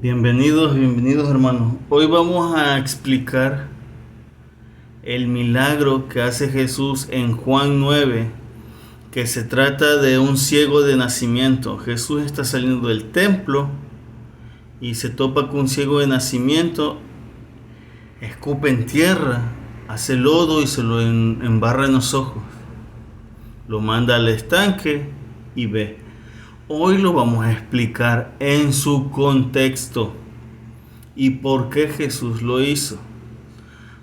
Bienvenidos hermanos. Hoy vamos a explicar el milagro que hace Jesús en Juan 9, que se trata de un ciego de nacimiento. Jesús está saliendo del templo y se topa con un ciego de nacimiento, escupe en tierra, hace lodo y se lo embarra en los ojos. Lo manda al estanque y ve. Hoy lo vamos a explicar en su contexto y por qué Jesús lo hizo.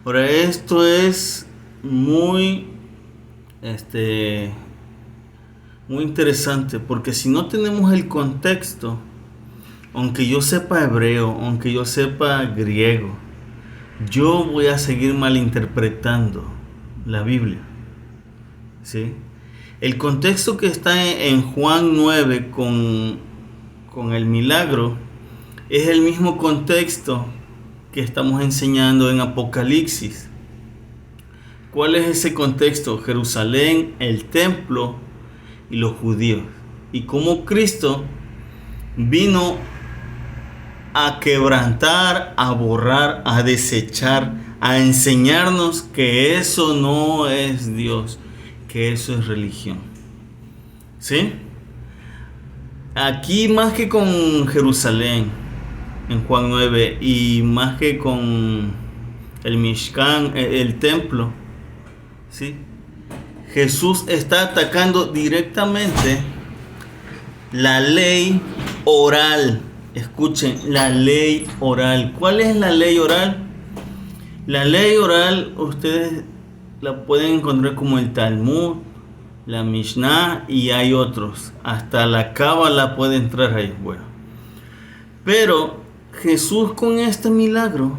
Ahora, esto es muy interesante, porque si no tenemos el contexto, aunque yo sepa hebreo, aunque yo sepa griego, yo voy a seguir malinterpretando la Biblia, ¿sí? El contexto que está en Juan 9 con el milagro es el mismo contexto que estamos enseñando en Apocalipsis. ¿Cuál es ese contexto? Jerusalén, el templo y los judíos. Y cómo Cristo vino a quebrantar, a borrar, a desechar, a enseñarnos que eso no es Dios, que eso es religión. ¿Sí? Aquí más que con Jerusalén, en Juan 9, y más que con el Mishkan, el templo, ¿sí? Jesús está atacando directamente la ley oral. Escuchen, la ley oral. ¿Cuál es la ley oral? La ley oral ustedes la pueden encontrar como el Talmud, la Mishnah, y hay otros. Hasta la Cábala puede entrar ahí. Bueno, pero Jesús con este milagro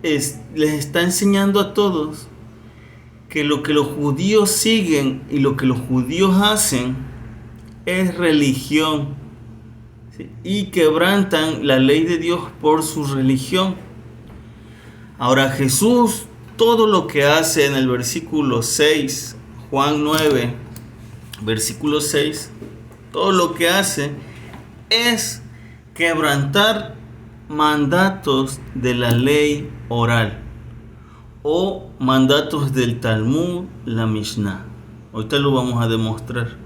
les está enseñando a todos que lo que los judíos siguen y lo que los judíos hacen es religión, ¿sí? Y quebrantan la ley de Dios por su religión. Ahora Jesús, todo lo que hace en el versículo 6, Juan 9, versículo 6, todo lo que hace es quebrantar mandatos de la ley oral o mandatos del Talmud, la Mishnah. Ahorita lo vamos a demostrar.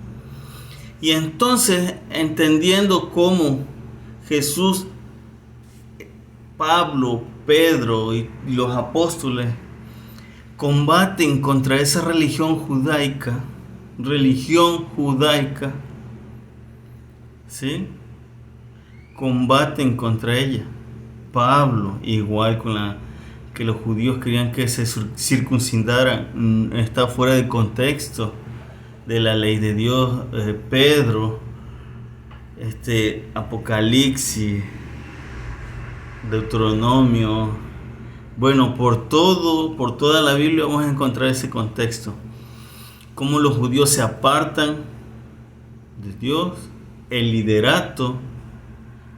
Y entonces, entendiendo cómo Jesús, Pablo, Pedro y los apóstoles combaten contra esa religión judaica, ¿sí? Combaten contra ella. Pablo, igual con que los judíos querían que se circuncidaran, está fuera de contexto de la ley de Dios. Pedro, Apocalipsis, Deuteronomio, bueno, por toda la Biblia vamos a encontrar ese contexto. Cómo los judíos se apartan de Dios, el liderato,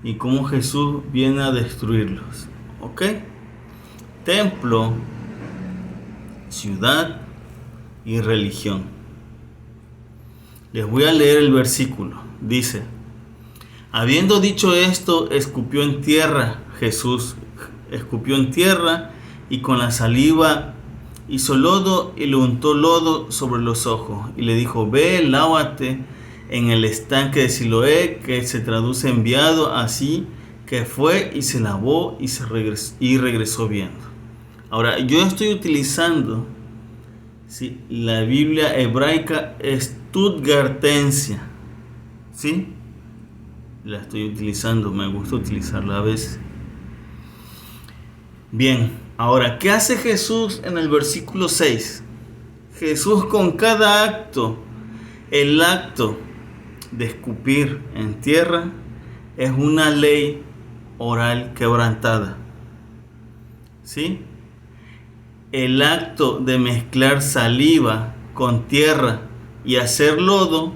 y cómo Jesús viene a destruirlos. ¿Ok? Templo, ciudad y religión. Les voy a leer el versículo. Dice: habiendo dicho esto, escupió en tierra. Jesús escupió en tierra y con la saliva hizo lodo y le untó lodo sobre los ojos. Y le dijo: ve, lávate en el estanque de Siloé, que se traduce enviado. Así que fue y se lavó y regresó viendo. Ahora, yo estoy utilizando, ¿sí?, la Biblia hebraica Stuttgartensia, ¿sí? La estoy utilizando, me gusta utilizarla a veces. Bien, ahora, ¿qué hace Jesús en el versículo 6? Jesús con cada acto, el acto de escupir en tierra es una ley oral quebrantada, ¿sí? El acto de mezclar saliva con tierra y hacer lodo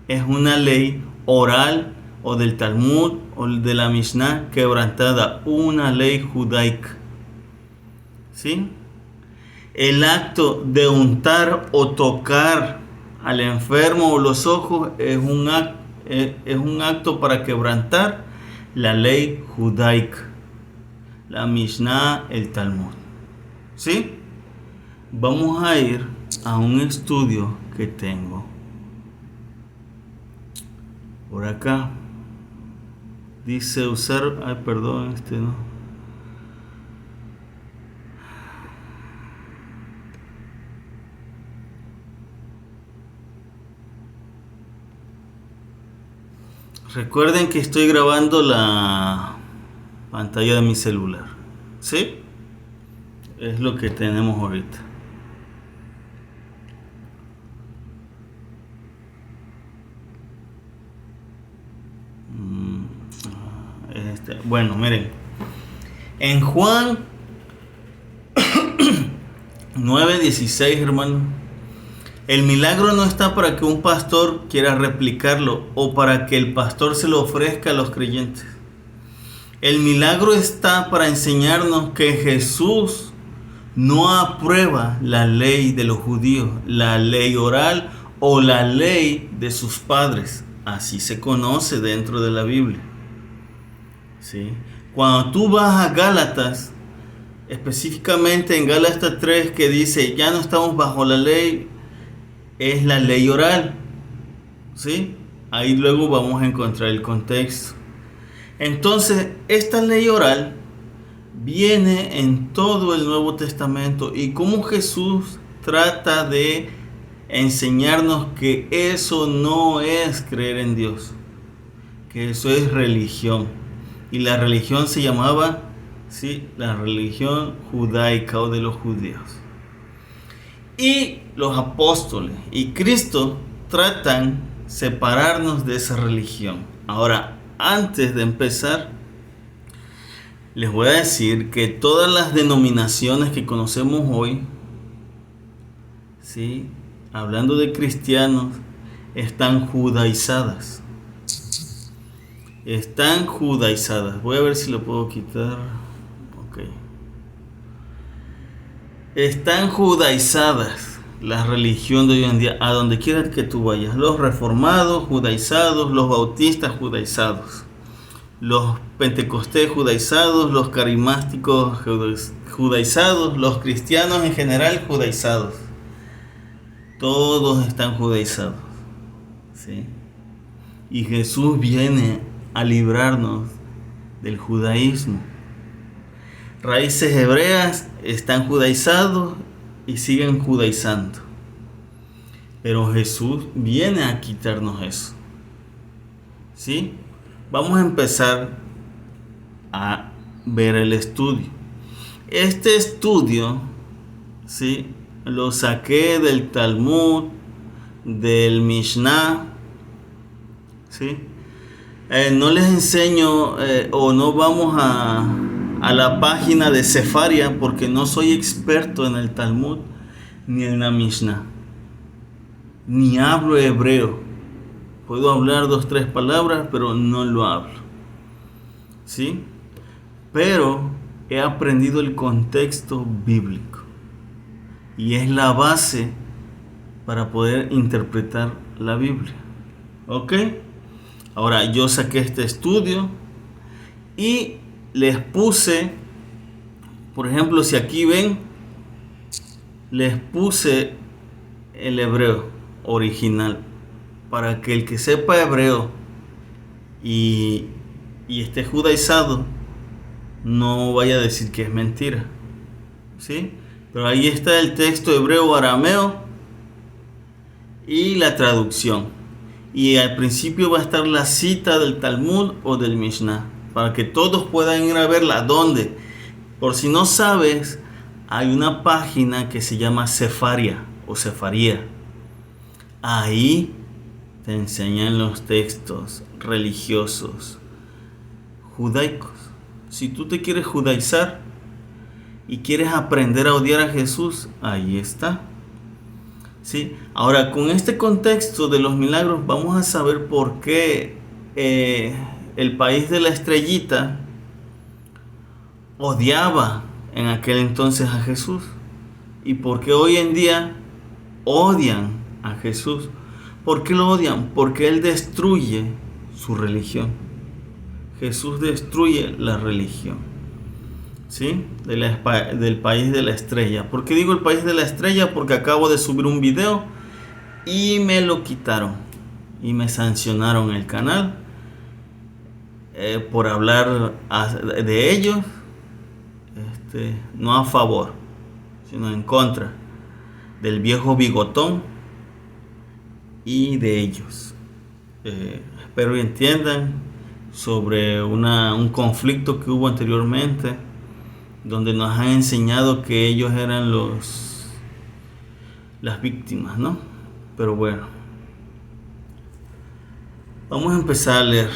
es una ley oral o del Talmud o de la Mishnah quebrantada, una ley judaica, ¿sí? El acto de untar o tocar al enfermo o los ojos es un acto para quebrantar la ley judaica, la Mishnah, el Talmud. ¿Sí? Vamos a ir a un estudio que tengo por acá. Dice usar, perdón, no. Recuerden que estoy grabando la pantalla de mi celular. ¿Sí? Es lo que tenemos ahorita. Bueno, miren. En Juan 9:16, hermano. El milagro no está para que un pastor quiera replicarlo o para que el pastor se lo ofrezca a los creyentes. El milagro está para enseñarnos que Jesús no aprueba la ley de los judíos, la ley oral o la ley de sus padres. Así se conoce dentro de la Biblia. ¿Sí? Cuando tú vas a Gálatas, específicamente en Gálatas 3, que dice, ya no estamos bajo la ley, es la ley oral. ¿Sí? Ahí luego vamos a encontrar el contexto. Entonces, esta ley oral viene en todo el Nuevo Testamento y cómo Jesús trata de enseñarnos que eso no es creer en Dios, que eso es religión. Y la religión se llamaba, ¿sí?, la religión judaica o de los judíos. Y los apóstoles y Cristo tratan de separarnos de esa religión. Ahora, antes de empezar, les voy a decir que todas las denominaciones que conocemos hoy, ¿sí?, hablando de cristianos, están judaizadas. Están judaizadas. Voy a ver si lo puedo quitar. Ok. Están judaizadas la religión de hoy en día, a donde quiera que tú vayas. Los reformados judaizados, los bautistas judaizados, los pentecostés judaizados, los carismáticos judaizados, los cristianos en general judaizados. Todos están judaizados. ¿Sí? Y Jesús viene a librarnos del judaísmo. Raíces hebreas están judaizados y siguen judaizando. Pero Jesús viene a quitarnos eso. ¿Sí? Vamos a empezar a ver el estudio. Este estudio, ¿sí?, lo saqué del Talmud, del Mishnah. ¿Sí? No les enseño o no vamos a la página de Sefaria porque no soy experto en el Talmud ni en la Mishnah, ni hablo hebreo. Puedo hablar 2-3 palabras, pero no lo hablo. ¿Sí? Pero he aprendido el contexto bíblico y es la base para poder interpretar la Biblia. ¿Ok? Ahora, yo saqué este estudio y les puse, por ejemplo, si aquí ven, les puse el hebreo original para que el que sepa hebreo y esté judaizado no vaya a decir que es mentira. ¿Sí? Pero ahí está el texto hebreo arameo y la traducción. Y al principio va a estar la cita del Talmud o del Mishnah, para que todos puedan ir a verla. ¿Dónde? Por si no sabes, hay una página que se llama Sefaria o Sefaría. Ahí te enseñan los textos religiosos judaicos. Si tú te quieres judaizar y quieres aprender a odiar a Jesús, ahí está. ¿Sí? Ahora, con este contexto de los milagros, vamos a saber por qué el país de la estrellita odiaba en aquel entonces a Jesús y por qué hoy en día odian a Jesús. ¿Por qué lo odian? Porque Él destruye su religión. Jesús destruye la religión, ¿sí? Del país de la estrella. ¿Por qué digo el país de la estrella? Porque acabo de subir un video y me lo quitaron y me sancionaron el canal por hablar de ellos, no a favor, sino en contra del viejo bigotón y de ellos. Espero que entiendan sobre un conflicto que hubo anteriormente, donde nos han enseñado que ellos eran las víctimas, ¿no? Pero bueno, vamos a empezar a leer.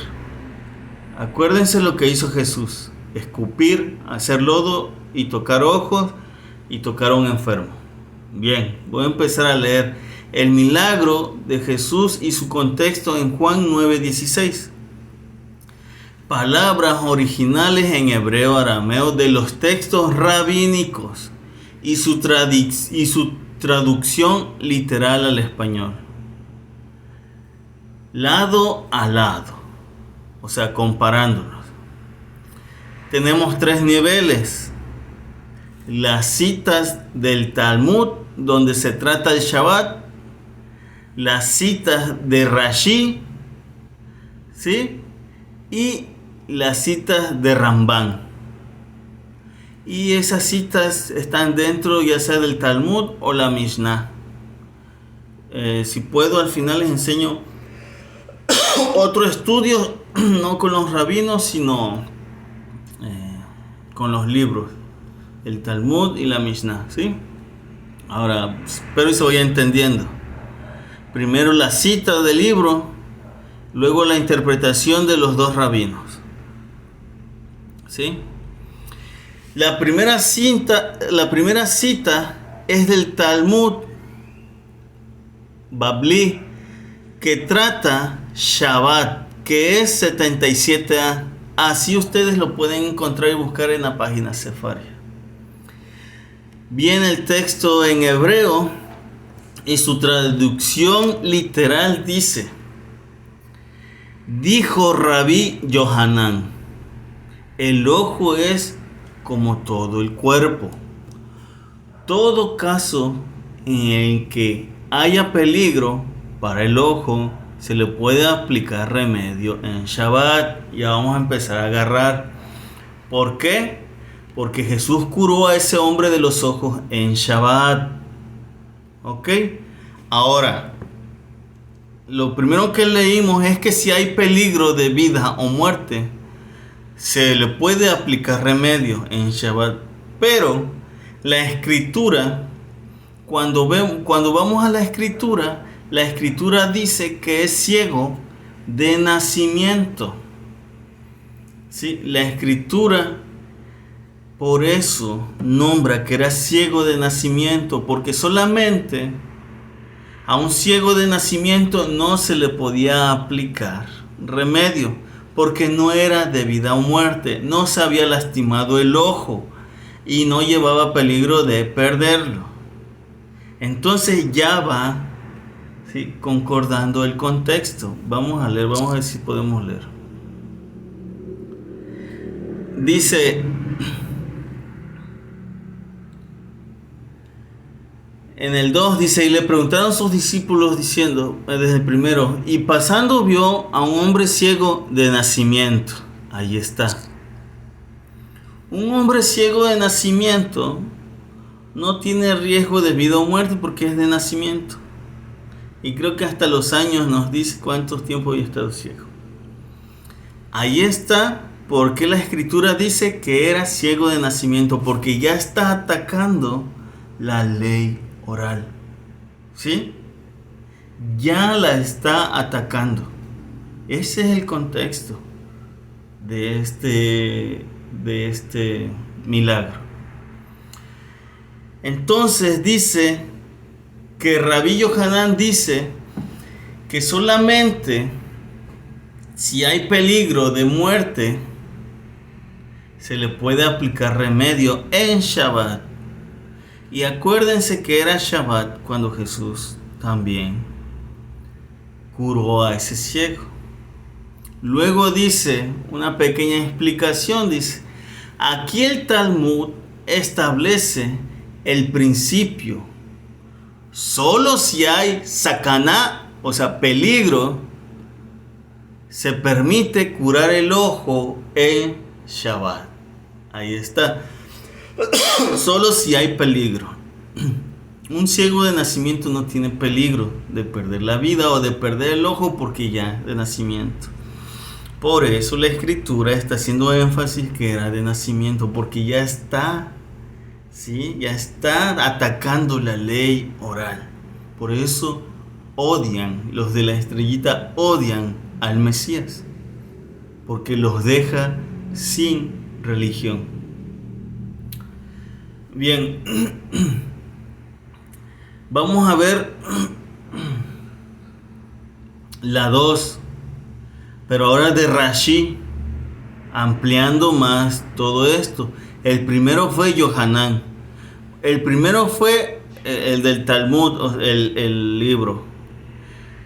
Acuérdense lo que hizo Jesús: escupir, hacer lodo y tocar ojos y tocar a un enfermo. Bien, voy a empezar a leer el milagro de Jesús y su contexto en Juan 9:16. Palabras originales en hebreo arameo de los textos rabínicos y su traducción literal al español. Lado a lado, o sea, comparándolos. Tenemos 3 niveles: las citas del Talmud, donde se trata el Shabbat; las citas de Rashi, ¿sí? Y las citas de Rambán. Y esas citas están dentro ya sea del Talmud o la Mishnah. Si puedo, al final les enseño otro estudio, no con los rabinos, sino con los libros, el Talmud y la Mishnah, ¿sí? Ahora, espero que se vaya entendiendo. Primero la cita del libro, luego la interpretación de los 2 rabinos, ¿sí? La primera cita es del Talmud Babli, que trata Shabbat, que es 77a. Así ustedes lo pueden encontrar y buscar en la página Sefaria. Viene el texto en hebreo y su traducción literal dice: dijo Rabí Yohanan, el ojo es como todo el cuerpo. Todo caso en el que haya peligro para el ojo, se le puede aplicar remedio en Shabbat. Ya vamos a empezar a agarrar. ¿Por qué? Porque Jesús curó a ese hombre de los ojos en Shabbat. ¿Ok? Ahora, lo primero que leímos es que si hay peligro de vida o muerte, se le puede aplicar remedio en Shabbat. Pero la escritura, cuando vamos a la escritura dice que es ciego de nacimiento. ¿Sí? La escritura por eso nombra que era ciego de nacimiento, porque solamente a un ciego de nacimiento no se le podía aplicar remedio, porque no era de vida o muerte, no se había lastimado el ojo y no llevaba peligro de perderlo. Entonces ya va, ¿sí?, concordando el contexto. Vamos a leer, vamos a ver si podemos leer. Dice en el 2, dice: y le preguntaron sus discípulos diciendo, desde el primero, y pasando vio a un hombre ciego de nacimiento. Ahí está. Un hombre ciego de nacimiento no tiene riesgo de vida o muerte porque es de nacimiento. Y creo que hasta los años nos dice cuántos tiempos había estado ciego. Ahí está. Porque la escritura dice que era ciego de nacimiento, porque ya está atacando la ley oral. ¿Sí? Ya la está atacando. Ese es el contexto de este milagro. Entonces dice que Rabí Yohanan dice que solamente si hay peligro de muerte se le puede aplicar remedio en Shabbat. Y acuérdense que era Shabbat cuando Jesús también curó a ese ciego. Luego dice una pequeña explicación, dice, aquí el Talmud establece el principio. Solo si hay sakaná, o sea, peligro, se permite curar el ojo en Shabbat. Ahí está. Solo si hay peligro. Un ciego de nacimiento no tiene peligro de perder la vida o de perder el ojo porque ya de nacimiento. Por eso la escritura está haciendo énfasis que era de nacimiento, porque ya está, ¿sí? Ya está atacando la ley oral. Por eso odian, los de la estrellita odian al Mesías, porque los deja sin religión. Bien, vamos a ver la 2, pero ahora de Rashi, ampliando más todo esto. El primero fue Yohanan. El primero fue el del Talmud, el libro.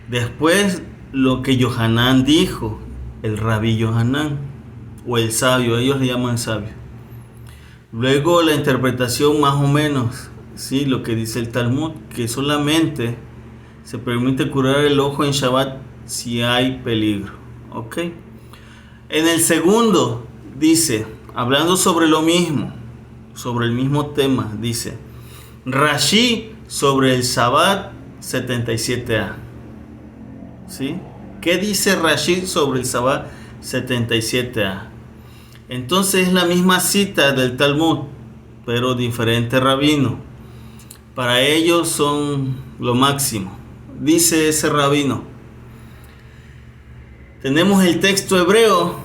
Después lo que Yohanan dijo, el Rabí Yohanan, o el sabio, ellos le llaman sabio. Luego la interpretación más o menos, ¿sí? Lo que dice el Talmud, que solamente se permite curar el ojo en Shabbat si hay peligro. ¿Ok? En el segundo dice, hablando sobre lo mismo, sobre el mismo tema, dice Rashi sobre el Shabbat 77a. ¿Sí? ¿Qué dice Rashi sobre el Shabbat 77a? Entonces es la misma cita del Talmud, pero diferente rabino. Para ellos son lo máximo. Dice ese rabino. Tenemos el texto hebreo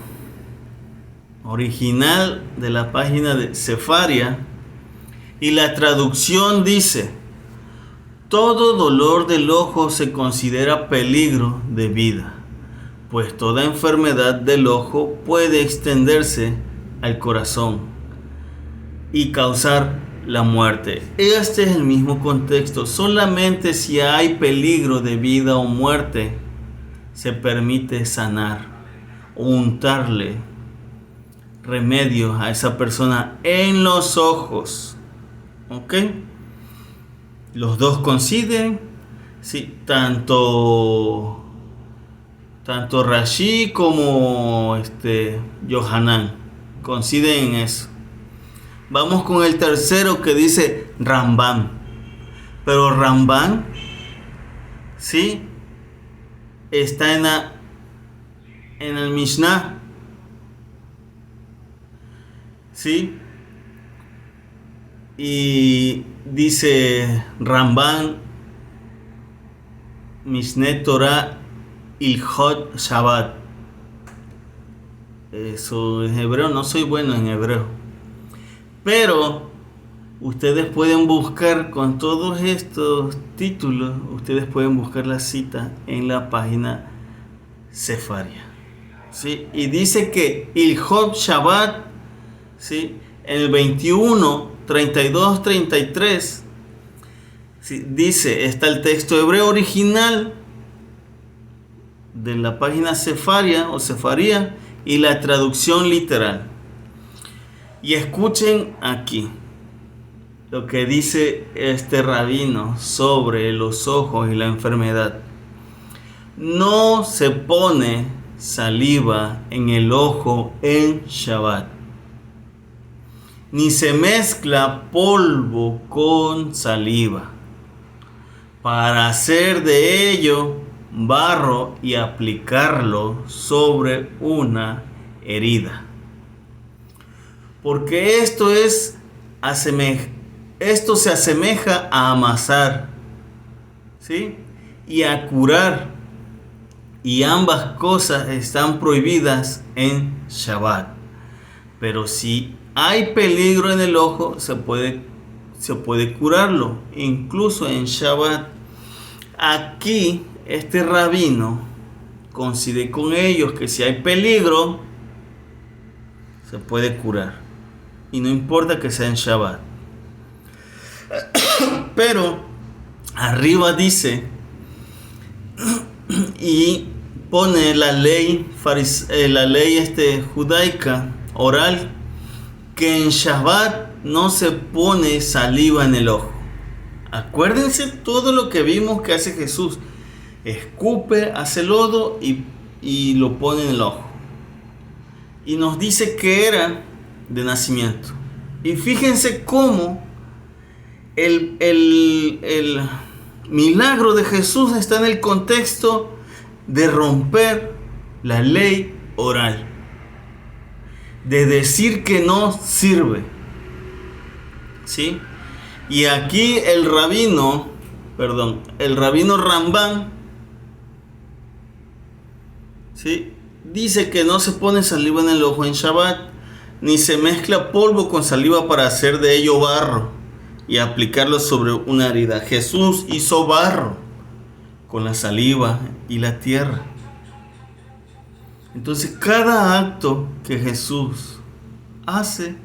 original de la página de Sefaria y la traducción dice: todo dolor del ojo se considera peligro de vida, pues toda enfermedad del ojo puede extenderse al corazón y causar la muerte. Este es el mismo contexto. Solamente si hay peligro de vida o muerte se permite sanar o untarle remedios a esa persona en los ojos. ¿Ok? Los dos coinciden, sí, tanto Rashi como Yohanan coinciden en eso. Vamos con el tercero que dice Rambam. Pero Rambam, sí, está en el Mishnah, sí, y dice Rambam, Mishneh Torah Ilhot Shabbat. Eso es hebreo, no soy bueno en hebreo, pero ustedes pueden buscar con todos estos títulos, ustedes pueden buscar la cita en la página Sefaria, ¿sí? Y dice que Ilhot Shabbat, ¿sí? En el 21, 32, 33, ¿sí? Dice, está el texto hebreo original de la página Sefaria o Sefaria y la traducción literal. Y escuchen aquí lo que dice este rabino sobre los ojos y la enfermedad. No se pone saliva en el ojo en Shabbat, ni se mezcla polvo con saliva, para hacer de ello barro y aplicarlo sobre una herida. Porque esto se asemeja a amasar, ¿sí? Y a curar. Y ambas cosas están prohibidas en Shabbat. Pero si hay peligro en el ojo, se puede curarlo, incluso en Shabbat. Aquí este rabino coincide con ellos que si hay peligro, se puede curar. Y no importa que sea en Shabbat. Pero arriba dice, y pone la ley judaica oral, que en Shabbat no se pone saliva en el ojo. Acuérdense todo lo que vimos que hace Jesús. Escupe, hace lodo y lo pone en el ojo. Y nos dice que era de nacimiento. Y fíjense cómo el milagro de Jesús está en el contexto de romper la ley oral, de decir que no sirve, ¿sí? Y aquí el rabino Rambán, ¿sí?, dice que no se pone saliva en el ojo en Shabbat, ni se mezcla polvo con saliva para hacer de ello barro y aplicarlo sobre una herida. Jesús hizo barro con la saliva y la tierra. Entonces cada acto que Jesús hace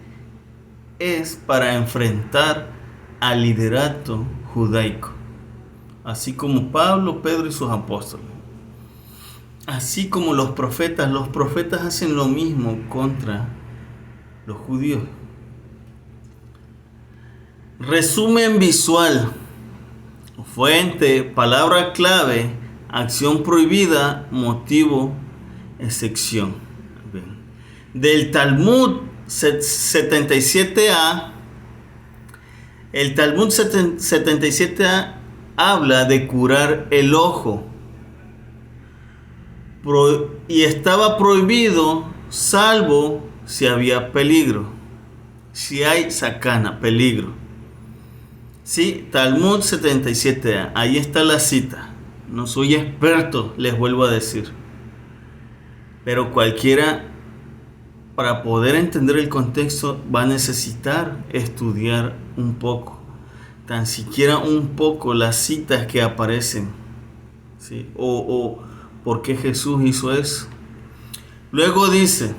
es para enfrentar al liderato judaico, así como Pablo, Pedro y sus apóstoles. Así como los profetas hacen lo mismo contra los judíos. Resumen visual. Fuente, palabra clave, acción prohibida, motivo, excepción. Bien. Del Talmud 77a, el Talmud 77a habla de curar el ojo. Y estaba prohibido salvo si había peligro. Si hay sakana, peligro. Sí, Talmud 77a, ahí está la cita. No soy experto, les vuelvo a decir. Pero cualquiera, para poder entender el contexto, va a necesitar estudiar un poco, tan siquiera un poco, las citas que aparecen, ¿sí? O por qué Jesús hizo eso. Luego dice,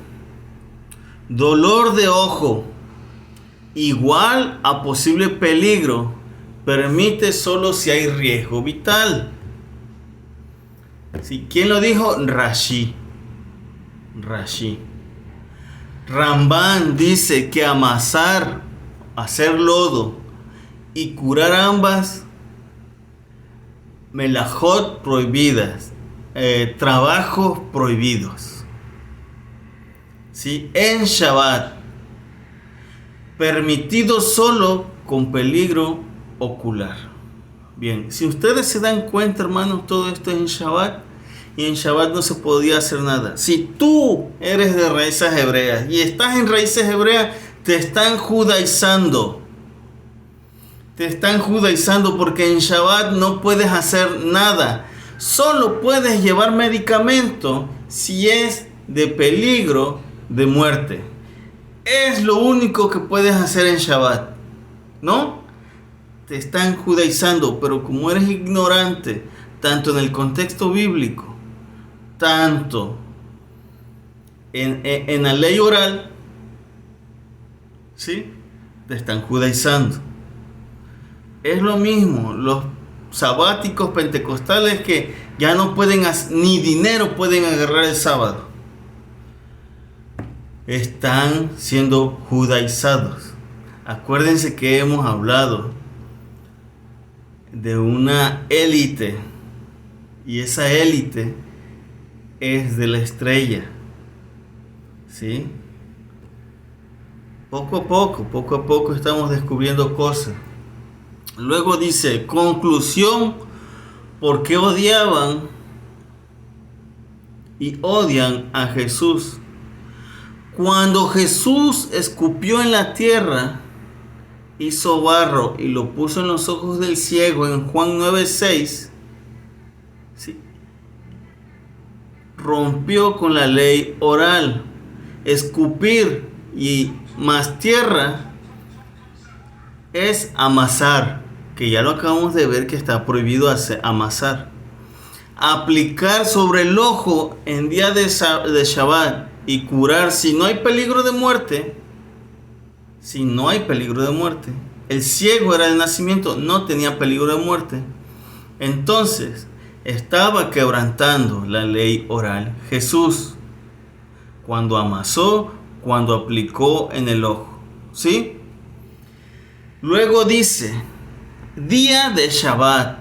dolor de ojo igual a posible peligro, permite solo si hay riesgo vital. ¿Sí? ¿Quién lo dijo? Rashi. Rambán dice que amasar, hacer lodo y curar ambas melajot prohibidas, trabajos prohibidos, ¿sí?, en Shabbat, permitido solo con peligro ocular. Bien, si ustedes se dan cuenta, hermanos, todo esto es en Shabbat, y en Shabbat no se podía hacer nada. Si tú eres de raíces hebreas y estás en raíces hebreas, te están judaizando. Porque en Shabbat no puedes hacer nada. Solo puedes llevar medicamento si es de peligro de muerte. Es lo único que puedes hacer en Shabbat, ¿no? Te están judaizando, pero como eres ignorante, tanto en el contexto bíblico, tanto en la ley oral, ¿sí?, te están judaizando. Es lo mismo los sabáticos pentecostales, que ya no pueden ni dinero pueden agarrar el sábado. Están siendo judaizados. Acuérdense que hemos hablado de una élite, y esa élite es de la estrella, ¿sí? Poco a poco estamos descubriendo cosas. Luego dice, conclusión, ¿por qué odiaban y odian a Jesús? Cuando Jesús escupió en la tierra, hizo barro y lo puso en los ojos del ciego en Juan 9:6, ¿sí?, rompió con la ley oral. Escupir y más tierra es amasar, que ya lo acabamos de ver que está prohibido amasar. Aplicar sobre el ojo en día de Shabbat y curar si no hay peligro de muerte. El ciego era de nacimiento, no tenía peligro de muerte. Entonces, estaba quebrantando la ley oral. Jesús, cuando amasó, cuando aplicó en el ojo. ¿Sí? Luego dice, día de Shabbat,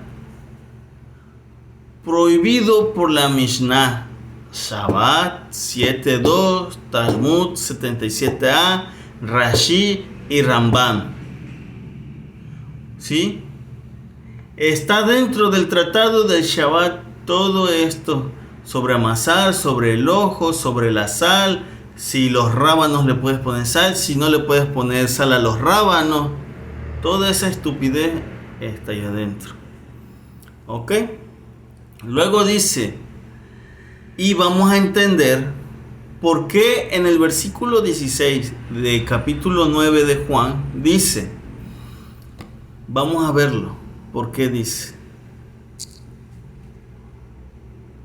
prohibido por la Mishnah. Shabbat 7.2, Talmud 77a, Rashi y Rambam. ¿Sí? Está dentro del tratado del Shabbat todo esto sobre amasar, sobre el ojo, sobre la sal, si los rábanos le puedes poner sal, si no le puedes poner sal a los rábanos. Toda esa estupidez está ahí adentro. ¿Ok? Luego dice, y vamos a entender por qué en el versículo 16 de capítulo 9 de Juan dice, vamos a verlo, por qué dice.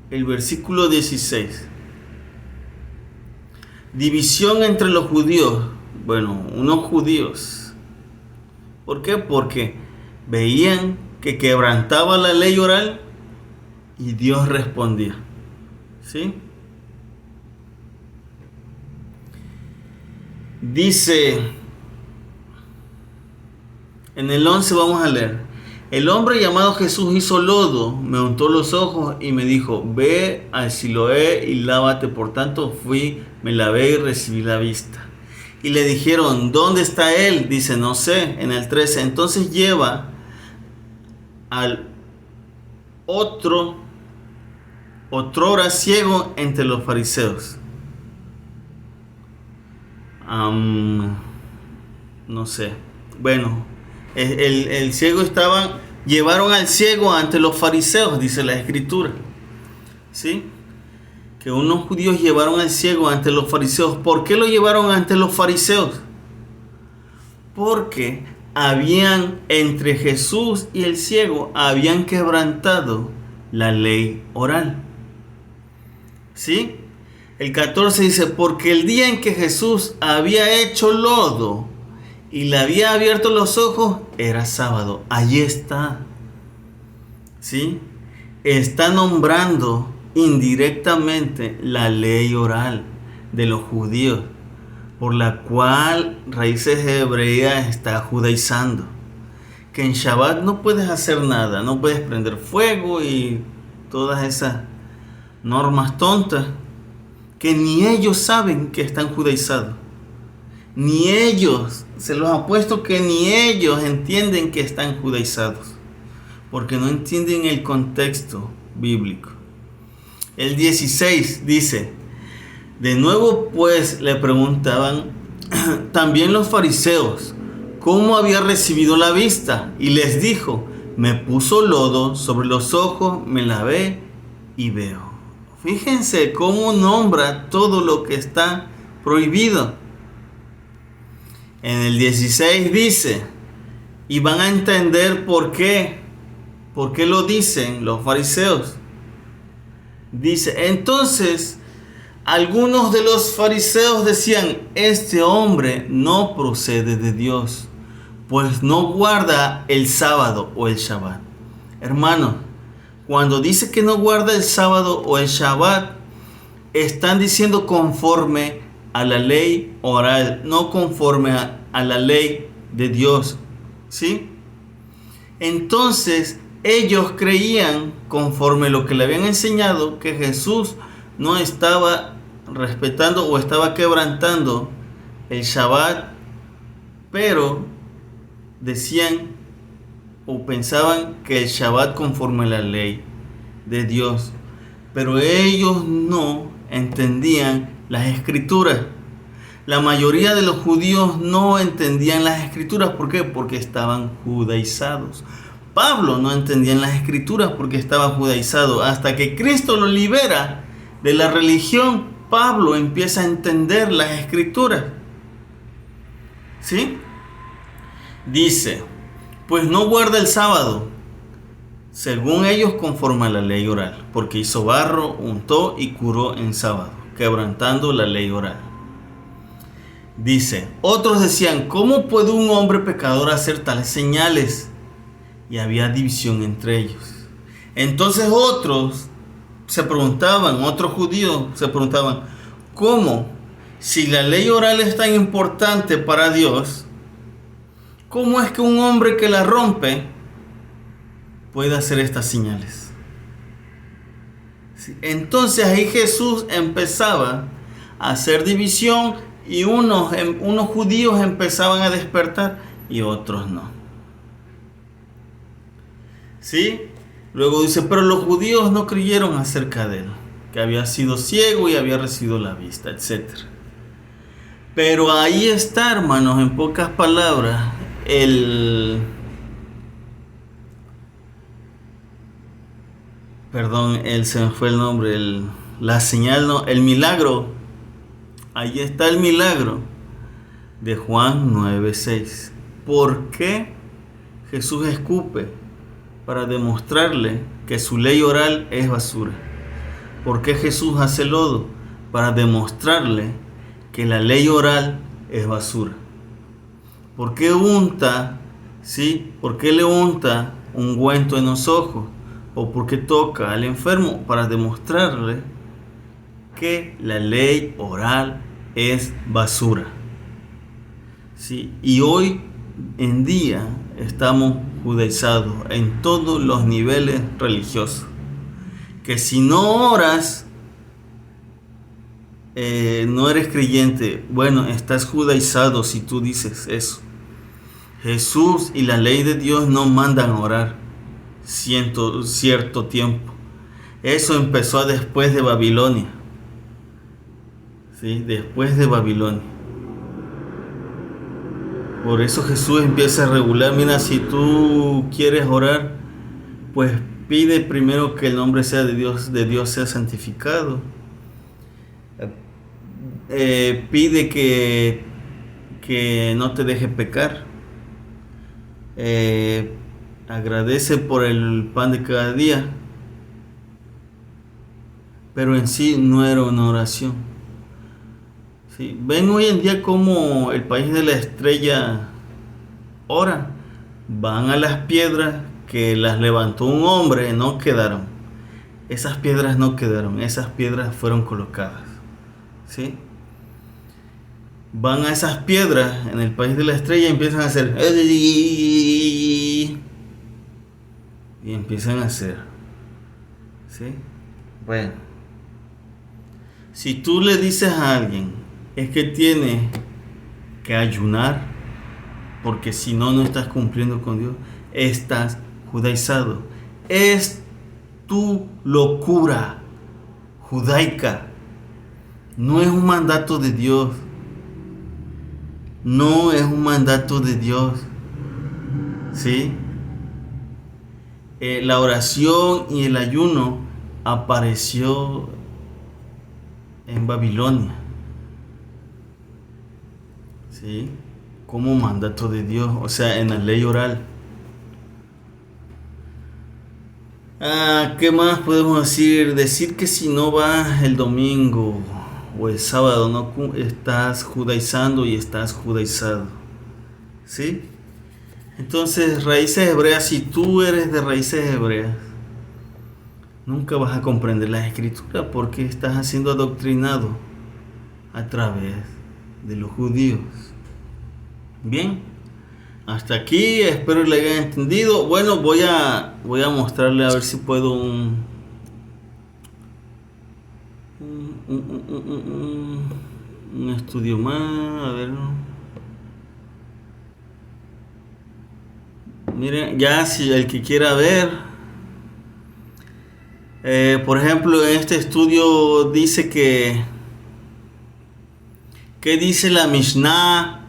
El versículo 16. División entre los judíos. Bueno, unos judíos. ¿Por qué? Porque veían que quebrantaba la ley oral y Dios respondía. ¿Sí? Dice, en el 11 vamos a leer. El hombre llamado Jesús hizo lodo, me untó los ojos y me dijo, ve al Siloé y lávate. Por tanto fui, me lavé y recibí la vista. Y le dijeron, ¿dónde está él? Dice, no sé, en el 13. Entonces lleva al otrora ciego entre los fariseos. No sé. Bueno, el ciego estaba, llevaron al ciego ante los fariseos, dice la escritura. ¿Sí? Que unos judíos llevaron al ciego ante los fariseos. ¿Por qué lo llevaron ante los fariseos? Porque habían, entre Jesús y el ciego, habían quebrantado la ley oral. ¿Sí? El 14 dice, porque el día en que Jesús había hecho lodo y le había abierto los ojos, era sábado. Allí está. ¿Sí? Está nombrando indirectamente la ley oral de los judíos, por la cual Raíces Hebreas está judaizando. Que en Shabbat no puedes hacer nada, no puedes prender fuego y todas esas normas tontas que ni ellos saben que están judaizados. Ni ellos, se los apuesto que ni ellos entienden que están judaizados, porque no entienden el contexto bíblico. El 16 dice, de nuevo pues le preguntaban también los fariseos, ¿cómo había recibido la vista? Y les dijo, me puso lodo sobre los ojos, me lavé y veo. Fíjense cómo nombra todo lo que está prohibido. En el 16 dice, y van a entender por qué lo dicen los fariseos. Dice, entonces, algunos de los fariseos decían, este hombre no procede de Dios, pues no guarda el sábado o el Shabbat. Hermano, cuando dice que no guarda el sábado o el Shabbat, están diciendo conforme a la ley oral, no conforme a la ley de Dios. ¿Sí? Entonces, ellos creían, conforme lo que le habían enseñado, que Jesús no estaba respetando o estaba quebrantando el Shabbat, pero decían o pensaban que el Shabbat conforme a la ley de Dios. Pero ellos no entendían las escrituras. La mayoría de los judíos no entendían las escrituras. ¿Por qué? Porque estaban judaizados. Pablo no entendía las escrituras porque estaba judaizado. Hasta que Cristo lo libera de la religión, Pablo empieza a entender las escrituras. ¿Sí? Dice, pues no guarda el sábado, según ellos conforme a la ley oral, porque hizo barro, untó y curó en sábado, quebrantando la ley oral. Dice, otros decían, ¿cómo puede un hombre pecador hacer tales señales? Y había división entre ellos. Entonces otros judíos se preguntaban, ¿cómo? Si la ley oral es tan importante para Dios, ¿cómo es que un hombre que la rompe puede hacer estas señales? ¿Sí? Entonces ahí Jesús empezaba a hacer división y unos judíos empezaban a despertar y otros no. ¿Sí? Luego dice, pero los judíos no creyeron acerca de él, que había sido ciego y había recibido la vista, etc. Pero ahí está, hermanos, en pocas palabras, se me fue el nombre, la señal, no, el milagro. Ahí está el milagro de Juan 9:6. ¿Por qué Jesús escupe? Para demostrarle que su ley oral es basura. ¿Por qué Jesús hace lodo? Para demostrarle que la ley oral es basura. ¿Por qué unta? ¿Sí? ¿Por qué le unta ungüento en los ojos? ¿O por qué toca al enfermo? Para demostrarle que la ley oral es basura. ¿Sí? Y hoy en día estamos judaizados en todos los niveles religiosos. Que si no oras, no eres creyente. Bueno, estás judaizado si tú dices eso. Jesús y la ley de Dios no mandan a orar cierto tiempo. Eso empezó después de Babilonia. ¿Sí? Después de Babilonia. Por eso Jesús empieza a regular. Mira, si tú quieres orar, pues pide primero que el nombre sea de Dios sea santificado. Pide que no te deje pecar. Agradece por el pan de cada día. Pero en sí no era una oración. ¿Sí? Ven hoy en día como el país de la estrella ora. Van a las piedras que las levantó un hombre, no quedaron. Esas piedras no quedaron, esas piedras fueron colocadas. ¿Sí? Van a esas piedras en el país de la estrella y empiezan a hacer. Y empiezan a hacer. ¿Sí? Bueno. Si tú le dices a alguien, es que tiene que ayunar, porque si no, no estás cumpliendo con Dios, estás judaizado. Es tu locura judaica. No es un mandato de Dios. No es un mandato de Dios. ¿Sí? La oración y el ayuno apareció en Babilonia. ¿Sí? Como mandato de Dios, o sea, en la ley oral. ¿Qué más podemos decir? Decir que si no vas el domingo o el sábado, no estás judaizando y estás judaizado. ¿Sí? Entonces, raíces hebreas, si tú eres de raíces hebreas, nunca vas a comprender las escrituras porque estás siendo adoctrinado a través de los judíos. Bien, hasta aquí, espero le hayan entendido. Bueno, voy a mostrarle a ver si puedo un estudio más. A ver. Miren, ya si el que quiera ver. Por ejemplo, en este estudio dice que ¿qué dice la Mishnah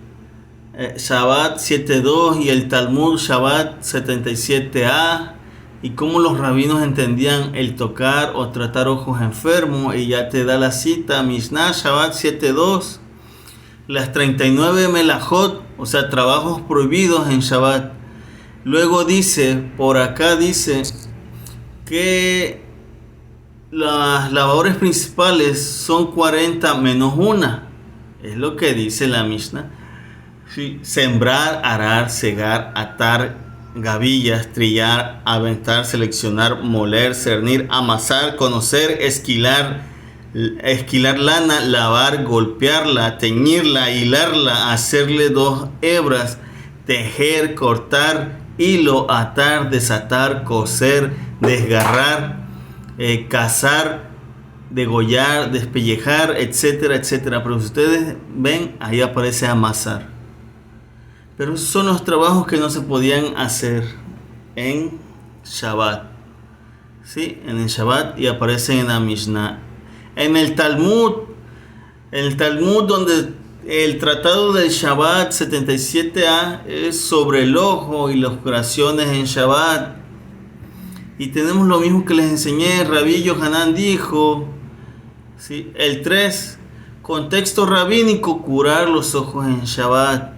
Shabbat 7.2 y el Talmud Shabbat 77a? Y cómo los rabinos entendían el tocar o tratar ojos enfermos. Y ya te da la cita, Mishnah Shabbat 7.2, las 39 melajot, o sea, trabajos prohibidos en Shabbat. Luego dice, por acá dice que las labores principales son 40 menos una. Es lo que dice la Mishnah. Sí. Sembrar, arar, segar, atar gavillas, trillar, aventar, seleccionar, moler, cernir, amasar, conocer, esquilar lana, lavar, golpearla, teñirla, hilarla, hacerle 2 hebras, tejer, cortar, hilo, atar, desatar, coser, desgarrar, cazar, degollar, despellejar, etcétera, etcétera. Pero si ustedes ven, ahí aparece amasar. Pero esos son los trabajos que no se podían hacer en Shabbat. ¿Sí? En el Shabbat, y aparecen en la Mishnah. En el Talmud donde el tratado del Shabbat 77a es sobre el ojo y las curaciones en Shabbat. Y tenemos lo mismo que les enseñé. Rabí Yohanan dijo, ¿sí? El 3, contexto rabínico, curar los ojos en Shabbat.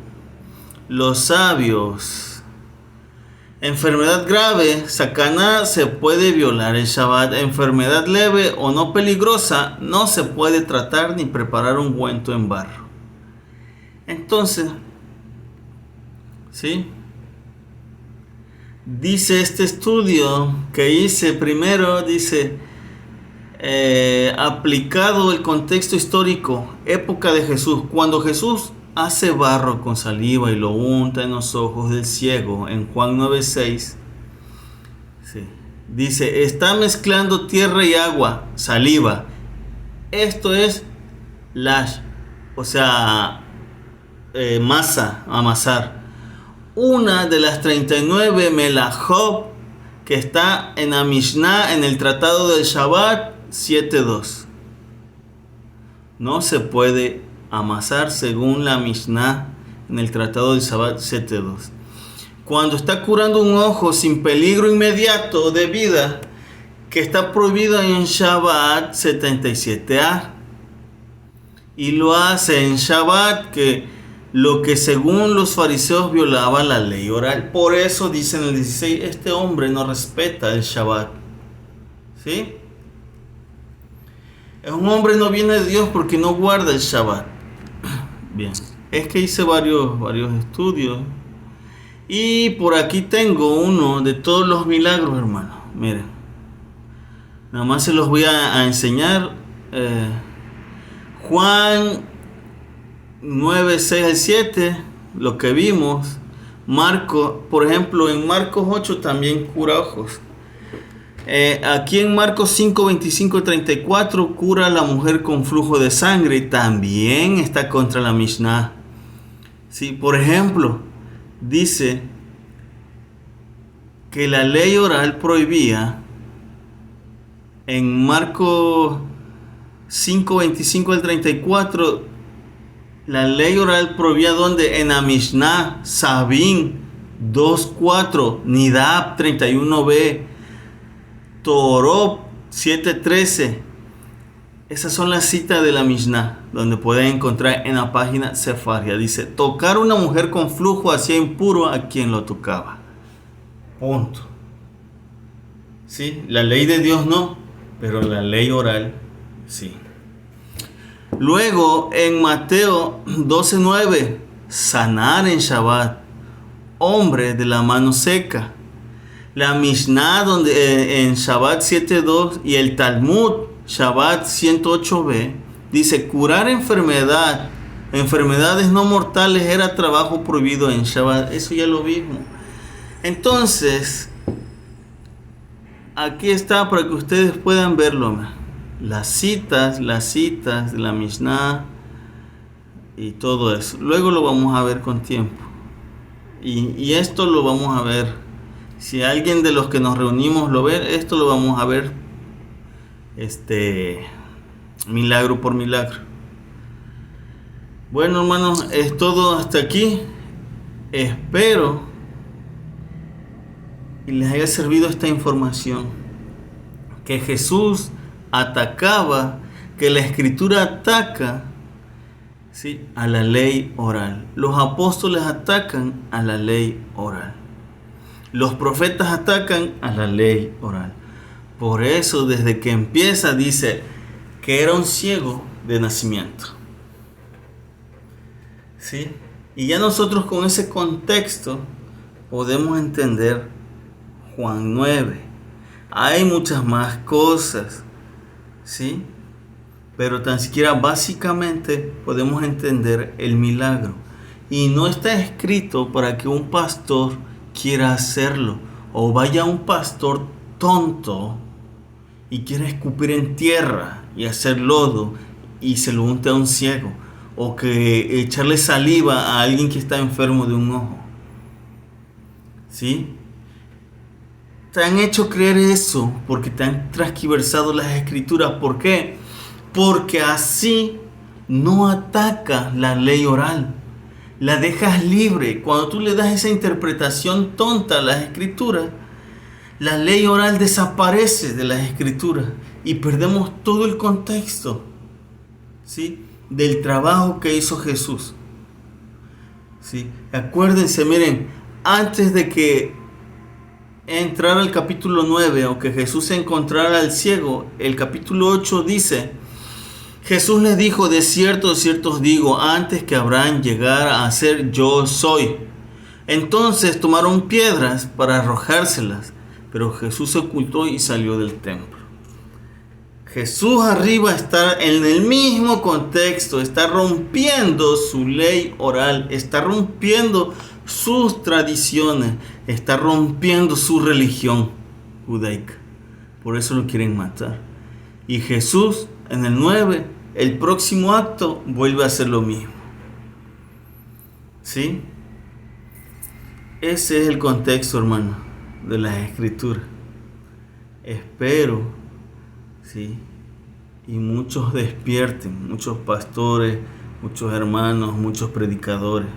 Los sabios. Enfermedad grave, sacaná, se puede violar el Shabbat. Enfermedad leve o no peligrosa, no se puede tratar ni preparar ungüento en barro. Entonces, ¿sí? Dice este estudio que hice primero, dice, aplicado el contexto histórico, época de Jesús, cuando Jesús hace barro con saliva y lo unta en los ojos del ciego, en Juan 9:6, sí, dice, está mezclando tierra y agua, saliva. Esto es lash, o sea, masa, amasar. Una de las 39 melajot que está en la Mishnah, en el tratado del Shabbat 7:2. No se puede amasar según la Mishnah en el tratado del Shabbat 7:2. Cuando está curando un ojo sin peligro inmediato de vida, que está prohibido en Shabbat 77a, y lo hace en Shabbat, que lo que según los fariseos violaba la ley oral. Por eso dice en el 16, este hombre no respeta el Shabbat. ¿Sí? Un hombre no viene de Dios porque no guarda el Shabbat. Bien, es que hice varios estudios. Y por aquí tengo uno de todos los milagros, hermano. Miren, nada más se los voy a enseñar. Juan 9, 6 al 7, lo que vimos. Marcos, por ejemplo, en Marcos 8 también cura ojos. Aquí en Marcos 5, 25 34 cura a la mujer con flujo de sangre. También está contra la Mishnah. Sí, por ejemplo, dice que la ley oral prohibía en Marcos 5, 25 al 34. La ley oral prohibía donde en la Mishnah, Sabín 2.4, Nidab 31b, Torop 7.13. Esas son las citas de la Mishnah, donde pueden encontrar en la página Sefaria. Dice, tocar una mujer con flujo hacía impuro a quien lo tocaba. Punto. ¿Sí? La ley de Dios no, pero la ley oral sí. Luego en Mateo 12:9, sanar en Shabbat, hombre de la mano seca. La Mishnah donde en Shabbat 7:2 y el Talmud Shabbat 108b dice curar enfermedades no mortales era trabajo prohibido en Shabbat. Eso ya lo vimos. Entonces, aquí está para que ustedes puedan verlo. Las citas de la Mishnah y todo eso. Luego lo vamos a ver con tiempo. Y esto lo vamos a ver. Si alguien de los que nos reunimos lo ve, esto lo vamos a ver milagro por milagro. Bueno, hermanos, es todo hasta aquí. Espero y les haya servido esta información. Que Jesús atacaba, que la escritura ataca, ¿sí?, a la ley oral. Los apóstoles atacan a la ley oral. Los profetas atacan a la ley oral. Por eso desde que empieza dice que era un ciego de nacimiento. ¿Sí? Y ya nosotros con ese contexto podemos entender Juan 9. Hay muchas más cosas, ¿sí? Pero tan siquiera básicamente podemos entender el milagro. Y no está escrito para que un pastor quiera hacerlo, o vaya un pastor tonto y quiera escupir en tierra y hacer lodo y se lo unte a un ciego, o que echarle saliva a alguien que está enfermo de un ojo. ¿Sí? Te han hecho creer eso porque te han transquiversado las escrituras. ¿Por qué? Porque así no atacas la ley oral. La dejas libre. Cuando tú le das esa interpretación tonta a las escrituras, la ley oral desaparece de las escrituras y perdemos todo el contexto, ¿sí?, del trabajo que hizo Jesús. ¿Sí? Acuérdense, miren, antes de que entrara el capítulo 9 o que Jesús se encontrara al ciego, el capítulo 8 dice: Jesús les dijo, de cierto os digo, antes que Abraham llegara a ser yo soy. Entonces tomaron piedras para arrojárselas, pero Jesús se ocultó y salió del templo. Jesús arriba está en el mismo contexto, está rompiendo su ley oral, está rompiendo sus tradiciones, está rompiendo su religión judaica. Por eso lo quieren matar. Y Jesús en el 9, el próximo acto, vuelve a hacer lo mismo. ¿Sí? Ese es el contexto, hermano, de las escrituras. Espero, ¿sí?, y muchos despierten, muchos pastores, muchos hermanos, muchos predicadores,